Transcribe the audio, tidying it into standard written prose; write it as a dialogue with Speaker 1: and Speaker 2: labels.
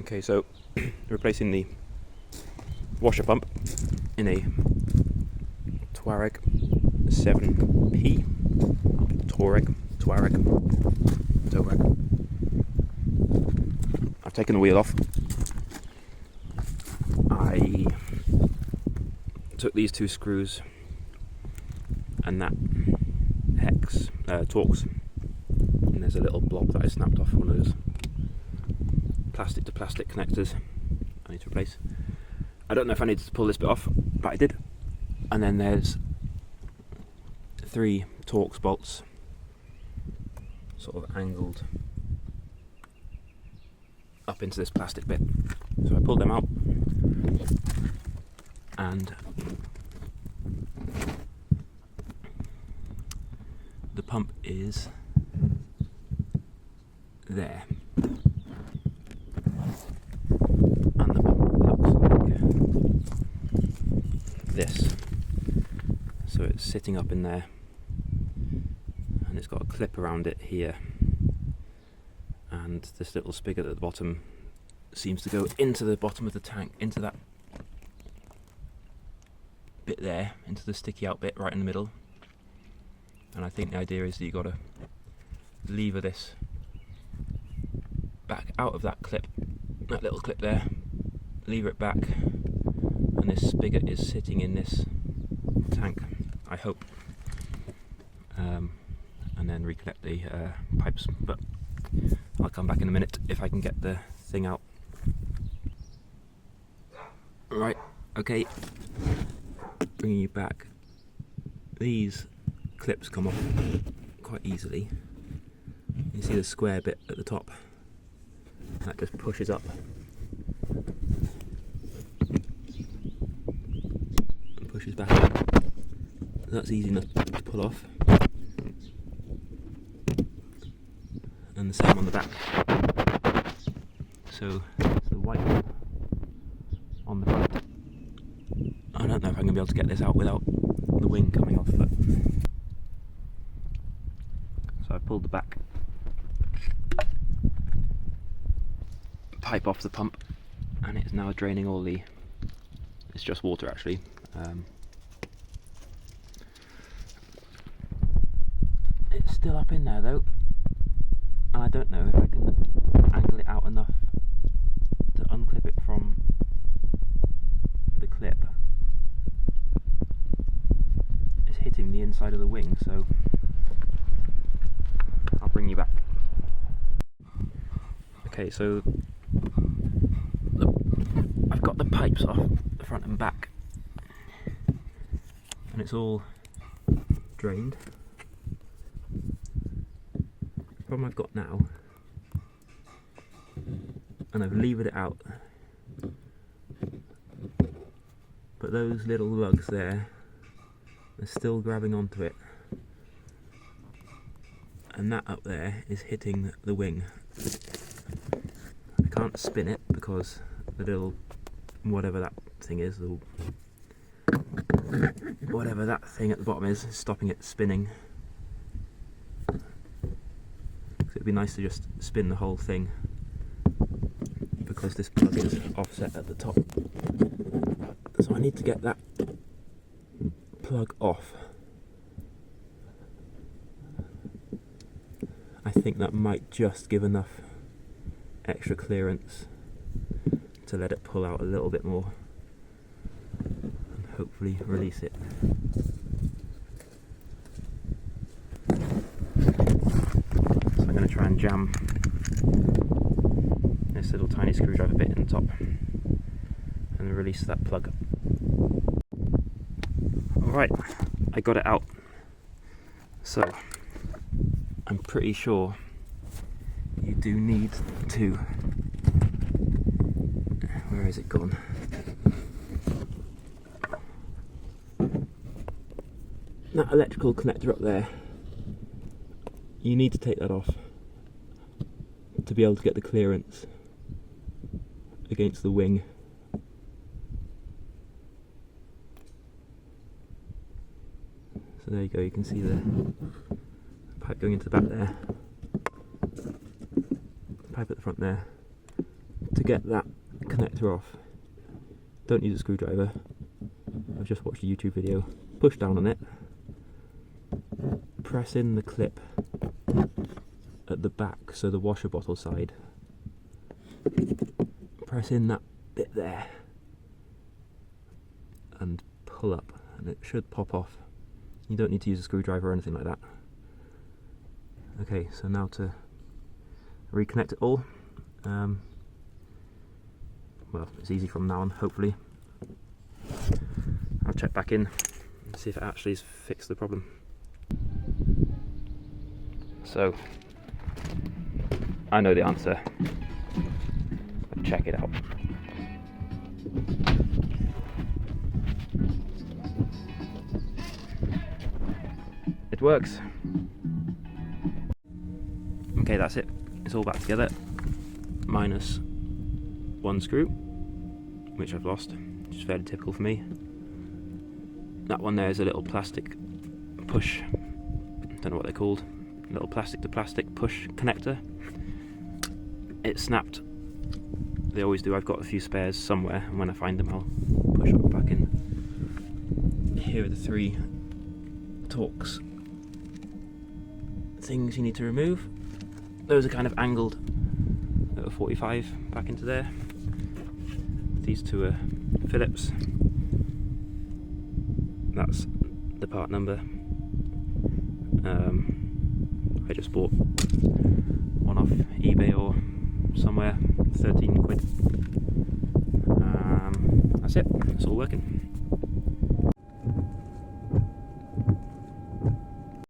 Speaker 1: Okay, so replacing the washer pump in a Touareg 7P. Touareg. I've taken the wheel off. I took these two screws and that hex Torx, and there's a little blob that I snapped off one of those plastic to plastic connectors I need to replace. I don't know if I needed to pull this bit off, but I did. And then there's 3 Torx bolts sort of angled up into this plastic bit. So I pulled them out and the pump is there. And the pump looks like this. So it's sitting up in there and it's got a clip around it here, and this little spigot at the bottom seems to go into the bottom of the tank, into that bit there, into the sticky out bit right in the middle. And I think the idea is that you've got to lever this back out of that clip, that little clip there, lever it back, and this spigot is sitting in this tank, I hope, and then reconnect the pipes. But I'll come back in a minute if I can get the thing out. Right, okay, bringing you back. These clips come off quite easily. You see the square bit at the top? That just pushes up and pushes back in. That's easy enough to pull off. And the same on the back. So it's the white one on the front. I don't know if I'm going to be able to get this out without the wing coming off, but so I pulled the back pipe off the pump, and it's now draining all the, it's just water actually, it's still up in there though, and I don't know if I can angle it out enough to unclip it from the clip. It's hitting the inside of the wing, so I'll bring you back. Okay, so I've got the pipes off the front and back, and it's all drained. The problem I've got now, and I've levered it out, but those little lugs there are still grabbing onto it, and that up there is hitting the wing. I can't spin it because the little, whatever that thing is, whatever that thing at the bottom is stopping it spinning. So it'd be nice to just spin the whole thing, because this plug is offset at the top. So I need to get that plug off. I think that might just give enough extra clearance to let it pull out a little bit more and hopefully release it. So I'm going to try and jam this little tiny screwdriver bit in the top and release that plug. Alright, I got it out. So I'm pretty sure you do need to, where is it gone? That electrical connector up there, you need to take that off to be able to get the clearance against the wing. So there you go, you can see the pipe going into the back there, the pipe at the front there. To get that connector off, don't use a screwdriver. I've just watched a YouTube video. Push down on it, press in the clip at the back, so the washer bottle side. Press in that bit there and pull up, and it should pop off. You don't need to use a screwdriver or anything like that. Okay, so now to reconnect it all. Well, it's easy from now on, hopefully. I'll check back in and see if it actually has fixed the problem. So, I know the answer. Check it out. It works. Okay, that's it. It's all back together. Minus one screw, which I've lost, which is fairly typical for me. That one there is a little plastic push, don't know what they're called, a little plastic to plastic push connector. It snapped. They always do. I've got a few spares somewhere, and when I find them I'll push it back in. Here are the 3 Torx things you need to remove. Those are kind of angled at a 45 back into there. These 2 are Phillips. That's the part number. I just bought one off eBay or somewhere, 13 quid. That's it, it's all working.